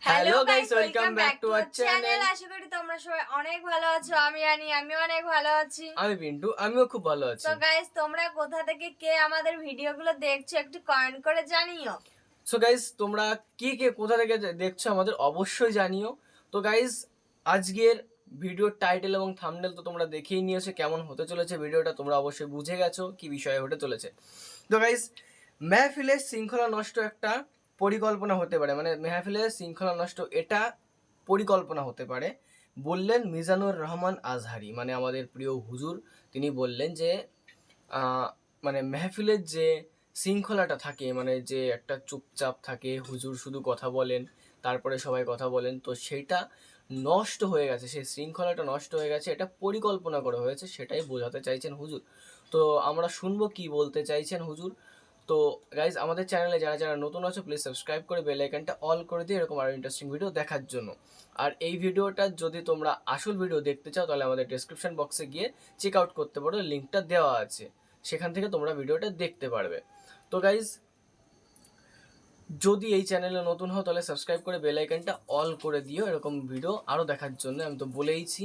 Hello guys, welcome back to our channel. আশা করি তোমরা সবাই অনেক ভালো আছো। আমি অনেক ভালো আছি। আমি পিন্টু, আমিও খুব ভালো আছি। তো গাইস, তোমরা কোথা থেকে কে আমাদের ভিডিওগুলো দেখছো একটু কমেন্ট করে জানিও। সো গাইস, তোমরা কে কে কোথা থেকে দেখছো আমাদের অবশ্যই জানিও। তো গাইস, আজকের ভিডিওর টাইটেল এবং থাম্বনেল তো তোমরা দেখেই নিয়েছো কেমন হতে চলেছে ভিডিওটা। তোমরা অবশ্যই বুঝে গেছো কি বিষয়ে হতে চলেছে। তো গাইস, মেহফিলের শৃঙ্খলা নষ্ট একটা পরিকল্পনা হতে পারে, মানে মেহফিলের শৃঙ্খলা নষ্ট এটা পরিকল্পনা হতে পারে বললেন মিজানুর রহমান আজহারি, মানে আমাদের প্রিয় হুজুর। তিনি বললেন যে মানে মেহফিলের যে শৃঙ্খলাটা থাকে, মানে যে একটা চুপচাপ থাকে, হুজুর শুধু কথা বলেন তারপরে সবাই কথা বলেন, তো সেইটা নষ্ট হয়ে গেছে, সেই শৃঙ্খলাটা নষ্ট হয়ে গেছে, এটা পরিকল্পনা করা হয়েছে, সেটাই বোঝাতে চাইছেন হুজুর। তো আমরা শুনবো কি বলতে চাইছেন হুজুর। তো গাইজ, আমাদের চ্যানেলে যারা যারা নতুন আছো প্লিজ সাবস্ক্রাইব করে বেল আইকনটা অল করে দিয়ে এরকম আরও ইন্টারেস্টিং ভিডিও দেখার জন্য। আর এই ভিডিওটা যদি তোমরা আসল ভিডিও দেখতে চাও তাহলে আমাদের ডেসক্রিপশন বক্সে গিয়ে চেক আউট করতে পারো, লিঙ্কটা দেওয়া আছে, সেখান থেকে তোমরা ভিডিওটা দেখতে পারবে। তো গাইজ, যদি এই চ্যানেলে নতুন হও তাহলে সাবস্ক্রাইব করে বেল আইকনটা অল করে দিও এরকম ভিডিও আরও দেখার জন্য, আমি তো বলেইছি।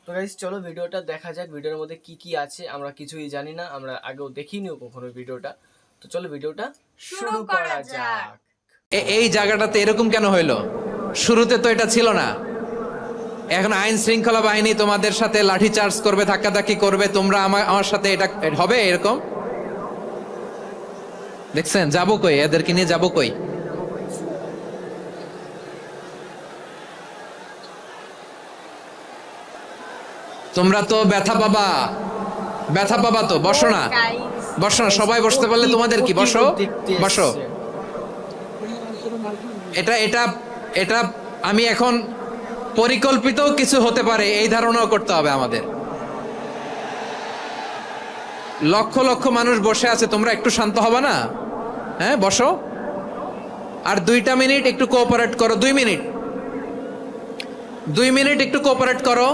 তো গাইজ, চলো ভিডিওটা দেখা যাক। ভিডিওর মধ্যে কি কি আছে আমরা কিছুই জানি না, আমরা আগেও দেখিনিও কখনো ভিডিওটা। তো চলো ভিডিওটা শুরু করা যাক। এই জায়গাটাতে এরকম কেন হইলো? শুরুতে তো এটা ছিল না। এখন আইন শৃঙ্খলা বাহিনী তোমাদের সাথে লাঠি চার্জ করবে, ধাক্কাধাক্কি করবে, তোমরা আমার সাথে এটা হবে এরকম? দেখছেন, যাবো কই? এদেরকে নিয়ে যাবো কই? তোমরা তো ব্যথা পাবা, ব্যথা পাবা তো। বসো না, বসো না, সবাই বসতে পারলে তোমাদের কি? বসো বসো। এটা এটা এটা আমি এখন পরিকল্পিত কিছু হতে পারে এই ধারণাও করতে হবে আমাদের। লক্ষ লক্ষ মানুষ বসে আছে, তোমরা একটু শান্ত হবে না? হ্যাঁ, বসো। আর 2টা মিনিট একটু কোঅপারেট করো। 2 মিনিট একটু কোঅপারেট করো।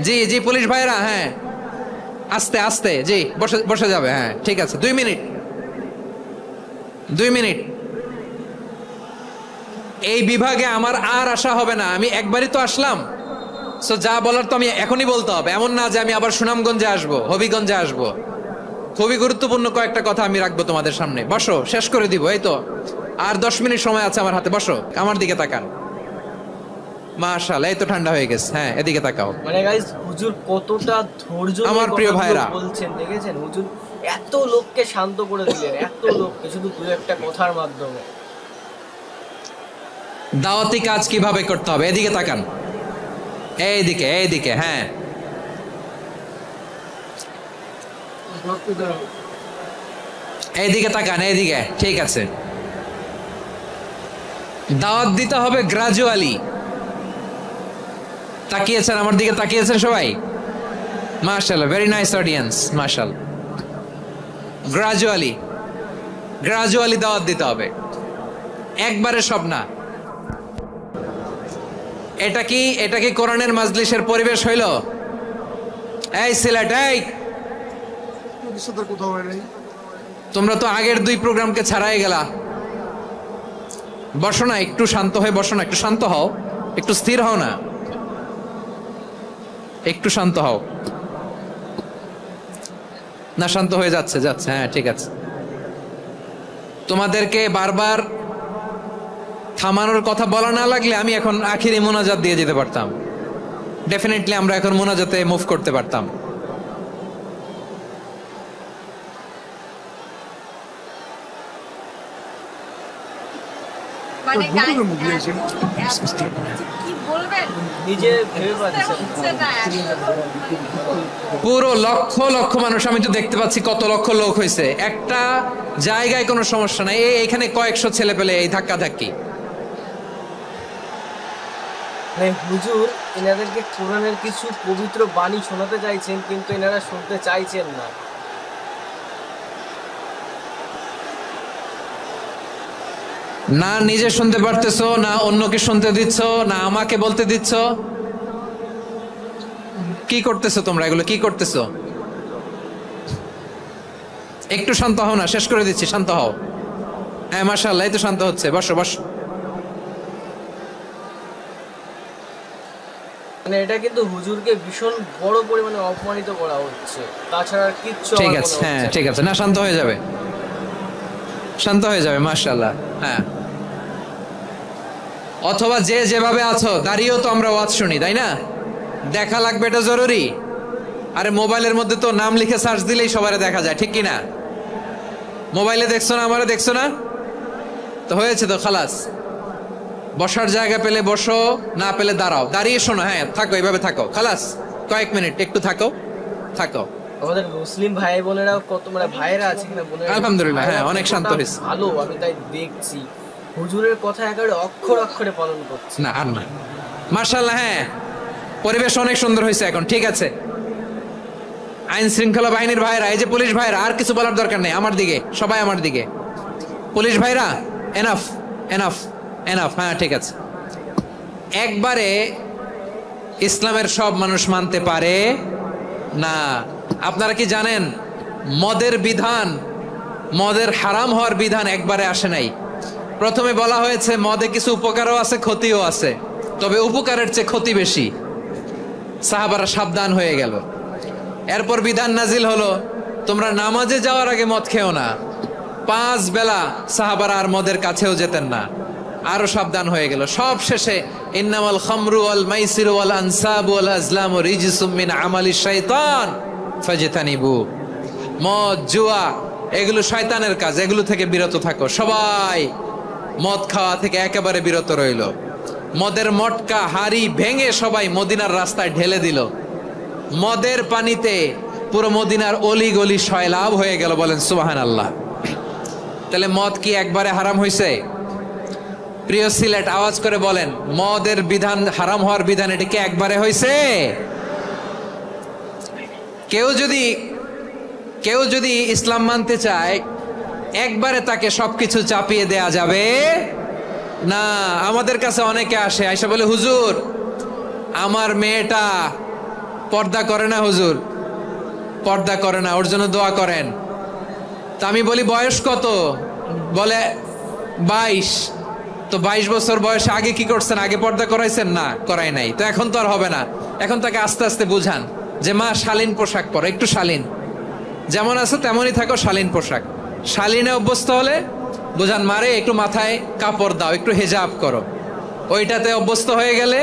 জি জি, পুলিশ ভাইরা, হ্যাঁ, আস্তে আস্তে, জি, বসে বসে যাবে। হ্যাঁ, ঠিক আছে, 2 মিনিট। এই বিভাগে আমার আর আসা হবে না। আমি একবারই তো আসলাম, সো যা বলার তো আমি এখনই বলতে হবে। এমন না যে আমি আবার সুনামগঞ্জে আসবো, হবিগঞ্জে আসবো। খুবই গুরুত্বপূর্ণ কয়েকটা কথা আমি রাখবো তোমাদের সামনে। বসো, শেষ করে দিব। এই তো আর 10 মিনিট সময় আছে আমার হাতে। বসো, আমার দিকে তাকান। মাশাআল্লাহ, এই তো ঠান্ডা হয়ে গেছে। হ্যাঁ, এদিকে তাকাও। মানে গাইস, হুজুর কতটা ধৈর্য নিয়ে আমার প্রিয় ভাইরা বলছেন, দেখেছেন হুজুর এত লোককে শান্ত করে দিলেন, এত লোককে শুধু দু একটা কথার মাধ্যমে। দাওয়াতি কাজ কিভাবে করতে হবে, এদিকে তাকান। এইদিকে এইদিকে, হ্যাঁ, এইদিকে তাকান, এইদিকে, ঠিক আছে। দাওয়াত দিতে হবে গ্রাজুয়ালি। তাকিয়েছেন আমার দিকে, তাকিয়েছেন সবাই? মাশাআল্লাহ, ভেরি নাইস অডিয়েন্স, মাশাআল্লাহ। গ্রাজুয়ালি গ্রাজুয়ালি দাওয়াত দিতে হবে, একবারে সব না। এটা কি কোরআনের মাজলিসের পরিবেশ হইল? এই সিলেট, এই তোমরা তো আগের 2 প্রোগ্রামকে ছাড়াই গেলা। বসো না, একটু শান্ত হয়ে বসো না, একটু শান্ত হও, একটু স্থির হও না, একটু শান্ত হও না। শান্ত হয়ে যাচ্ছে, হ্যাঁ, ঠিক আছে। তোমাদেরকে বারবার থামানোর কথা বলা না লাগলে আমি এখন আখিরি মোনাজাত দিয়ে যেতে পারতাম। ডেফিনেটলি আমরা এখন মোনাজাতে মুভ করতে পারতাম। মানে কি বলবেন নিজে ভেবে পাচ্ছেন। পুরো লক্ষ লক্ষ মানুষ, আমি তো দেখতে পাচ্ছি কত লক্ষ লোক হয়েছে। একটা জায়গায় কোনো সমস্যা নাই, এখানে কয়েকশো ছেলে পেলে এই ধাক্কা ধাক্কি। মানে হুজুর এনাদেরকে কোরআনের কিছু পবিত্র বাণী শোনাতে চাইছেন, কিন্তু এনারা শুনতে চাইছেন না। না নিজে শুনতে পারতেছো, না অন্যকে শুনতে দিচ্ছ, না আমাকে বলতে দিচ্ছ। কি করতেছো তোমরা? এগুলো কি করতেছো? একটু শান্ত হও না, শেষ করে দিচ্ছি, শান্ত হও। হ্যাঁ, মাশাআল্লাহ, এই তো শান্ত হচ্ছে। বসো বসো। মানে এটা কিন্তু হুজুরকে ভীষণ বড় পরিমাণে অপমানিত করা হচ্ছে, তাছাড়া আর কিচ্ছু ঠিক আমার আছে, মনে হ্যাঁ হচ্ছে না। ঠিক আছে, না শান্ত হয়ে যাবে, শান্ত হয়ে যাবে, মাশাআল্লাহ। হ্যাঁ, অথবা যে যেভাবে আছো দাঁড়িয়েও তো আমরা ওয়াজ শুনি, তাই না? দেখা লাগবে এটা জরুরি। আরে মোবাইলের মধ্যে তো নাম লিখে সার্চ দিলেই সবারে দেখা যায়, ঠিক কি না? মোবাইলে দেখছো না, আমারে দেখছো না, তো হয়েছে তো, খালাস। বসার জায়গা পেলে বসো, না পেলে দাঁড়াও, দাঁড়িয়ে শোনো, হ্যাঁ থাকো, এইভাবে থাকো, খালাস। কয়েক মিনিট একটু থাকো, থাকো। আমাদের মুসলিম ভাই বোনেরাও কত, মানে ভাইরা আছে কিনা বোনেরা, আলহামদুলিল্লাহ, হ্যাঁ, ভাইরা অনেক শান্ত কতটা হয়েছে। ভালো, আমি তাই দেখছি হুজুরের কথা একেবারে অক্ষর অক্ষরে পালন করছে। না আর না, মাশাআল্লাহ। হ্যাঁ, পরিবেশ অনেক সুন্দর হয়েছে এখন, ঠিক আছে। আইন শৃঙ্খলা বাহিনীর ভাইরা, এই যে পুলিশ ভাইরা, আর কিছু বলার দরকার নেই, আমার দিকে সবাই, আমার দিকে। পুলিশ ভাইরা, এনাফ এনাফ এনাফ, হ্যাঁ ঠিক আছে। একবারে ইসলামের সব মানুষ মানতে পারে না। আপনারা কি জানেন মদের বিধান, মদের হারাম হওয়ার বিধান একবারে আসে নাই। প্রথমে বলা হয়েছে মদে কিছু উপকারও আছে, ক্ষতিও আছে, তবে উপকারের চেয়ে ক্ষতি বেশি। সাহাবারা সাবধান হয়ে গেল। এরপর বিধান নাজিল হলো, তোমরা নামাজে যাওয়ার আগে মদ খেও না। 5 বেলা সাহাবারা আর মদের কাছেও যেতেন না, আরো সাবধান হয়ে গেল। সব শেষে ইন্নামাল খামরু ওয়াল মাইসিরু ওয়াল আনসাবু ওয়াল আজলামু রিজসুম মিন আমালিশ শাইতান ফাজতানিবু। মদ, জুয়া এগুলো শয়তানের কাজ, এগুলো থেকে বিরত থাকো। সবাই মদ খাওয়া থেকে একেবারে বিরত রইল। মদের মটকা হাড়ি ভেঙে সবাই মদিনার রাস্তায় ঢেলে দিল। মদের পানিতে পুরো মদিনার অলি গলি সয়লাভ হয়ে গেল, বলেন সুবহানাল্লাহ। তাহলে মদ কি একবারে হারাম হয়েছে? প্রিয় সিলেট, আওয়াজ করে বলেন, মদের বিধান, হারাম হওয়ার বিধান, এটা কি একবারে হয়েছে? কেউ যদি ইসলাম মানতে চায়, একবারে তাকে সবকিছু চাপিয়ে দেয়া যাবে না। আমাদের কাছে অনেকে আসে, আয়সা বলে, হুজুর আমার মেয়েটা পর্দা করে না, হুজুর পর্দা করে না, ওর জন্য দোয়া করেন। তা আমি বলি বয়স কত? বলে 22। তো 22 বছর বয়সে আগে কি করছেন? আগে পর্দা করাইছেন? না, করাই নাই। তো এখন তো আর হবে না। এখন তাকে আস্তে আস্তে বুঝান যে মা শালীন পোশাক পরো, একটু শালীন, যেমন আছে তেমনই থাকো, শালীন পোশাক। শালীনে অভ্যস্ত হলে বুঝান, মারে একটু মাথায় কাপড় দাও, একটু হেজাব করো। ওইটাতে অভ্যস্ত হয়ে গেলে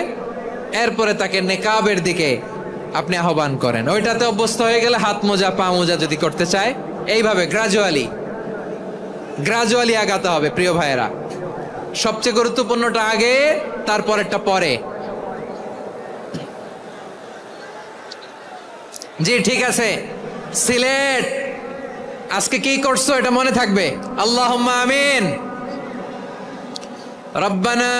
এরপরে তাকে নেকাবের দিকে আপনি আহ্বান করেন। ওইটাতে অভ্যস্ত হয়ে গেলে হাত মোজা, পা মোজা যদি করতে চায়, এইভাবে গ্রাজুয়ালি আগাতে হবে। প্রিয় ভাইয়েরা, সবচেয়ে গুরুত্বপূর্ণটা আগে, তারপরেরটা পরে। জি ঠিক আছে। সিলেট, আজকে কি করছো এটা মনে থাকবে। আল্লাহুম্মা আমিন। রব্বানা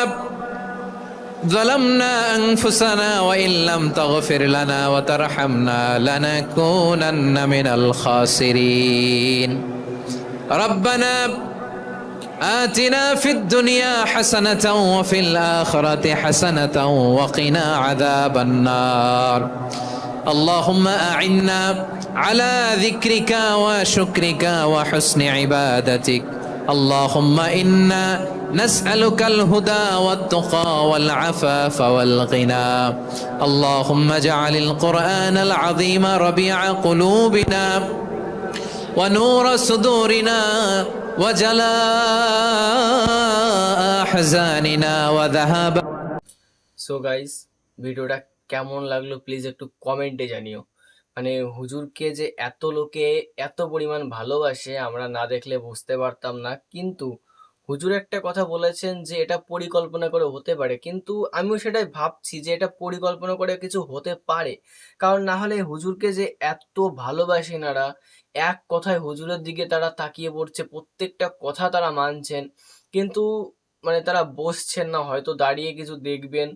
ظلمنا أنفسنا وإن لم تغفر لنا وترحمنا لنكونن من الخاسرين. ربنا آتنا في الدنيا حسنة وفي الآخرة حسنة وقنا عذاب النار. اللهم أعنا على ذكرك وشكرك وحسن عبادتك. اللهم إنا نسألك الهدى والتقى والعفاف والغنى. اللهم اجعل القرآن العظيم ربيع قلوبنا ونور صدورنا وجلاء أحزاننا وذهاب. সো গাইস, ভিডিওটা কেমন লাগলো প্লিজ একটু কমেন্টে জানিও। মানে হুজুরকে যে এত লোকে এত পরিমাণ ভালোবাসে আমরা না দেখলে বুঝতে পারতাম না। কিন্তু হুজুর একটা কথা বলেছেন যে এটা পরিকল্পনা করে হতে পারে, কিন্তু আমিও সেটাই ভাবছি যে এটা পরিকল্পনা করে কিছু হতে পারে। কারণ না হলে হুজুরকে যে এত ভালোবাসে এনারা, এক কথায় হুজুরের দিকে তারা তাকিয়ে পড়ছে, প্রত্যেকটা কথা তারা মানছেন, কিন্তু মানে তারা বসছেন না, হয়তো দাঁড়িয়ে কিছু দেখবেন।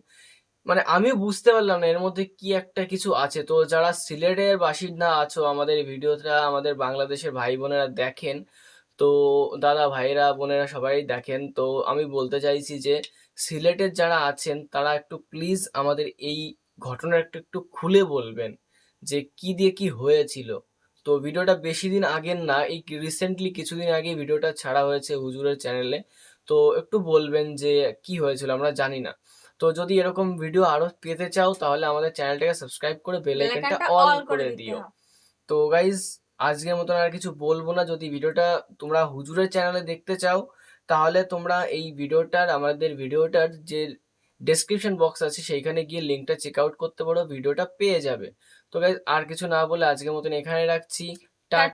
মানে আমি বুঝতে পারলাম না এর মধ্যে কি একটা কিছু আছে। তো যারা সিলেটের বাসিন্দা আছো, আমাদের এই ভিডিওটা আমাদের বাংলাদেশের ভাই বোনেরা দেখেন, তো দাদা ভাইরা বোনেরা সবাই দেখেন, তো আমি বলতে চাইছি যে সিলেটের যারা আছেন তারা একটু প্লিজ আমাদের এই ঘটনাটা একটু একটু খুলে বলবেন যে কি দিয়ে কি হয়েছিল। তো ভিডিওটা বেশি দিন আগের না, এই রিসেন্টলি কিছুদিন আগে ভিডিওটা ছাড়া হয়েছে হুজুরের চ্যানেলে। তো একটু বলবেন যে কি হয়েছিল, আমরা জানি না। তো যদি এরকম ভিডিও আরো পেতে চাও তাহলে আমাদের চ্যানেলটাকে সাবস্ক্রাইব করে বেল আইকনটা বেলাইকানটা অল অল করে করে দিতে দিও। হবে। তো গাইজ আজকের মতন আর কিছু বলবো না। যদি ভিডিওটা তোমরা হুজুরের চ্যানেলে দেখতে চাও তাহলে তোমরা এই আমাদের ভিডিওটার যে ডেসক্রিপশন বক্স আছে সেইখানে গিয়ে লিঙ্কটা চেক আউট করতে পারো, ভিডিওটা পেয়ে যাবে। তো গাইজ আর কিছু না বলে আজকের মতন এখানে রাখছি।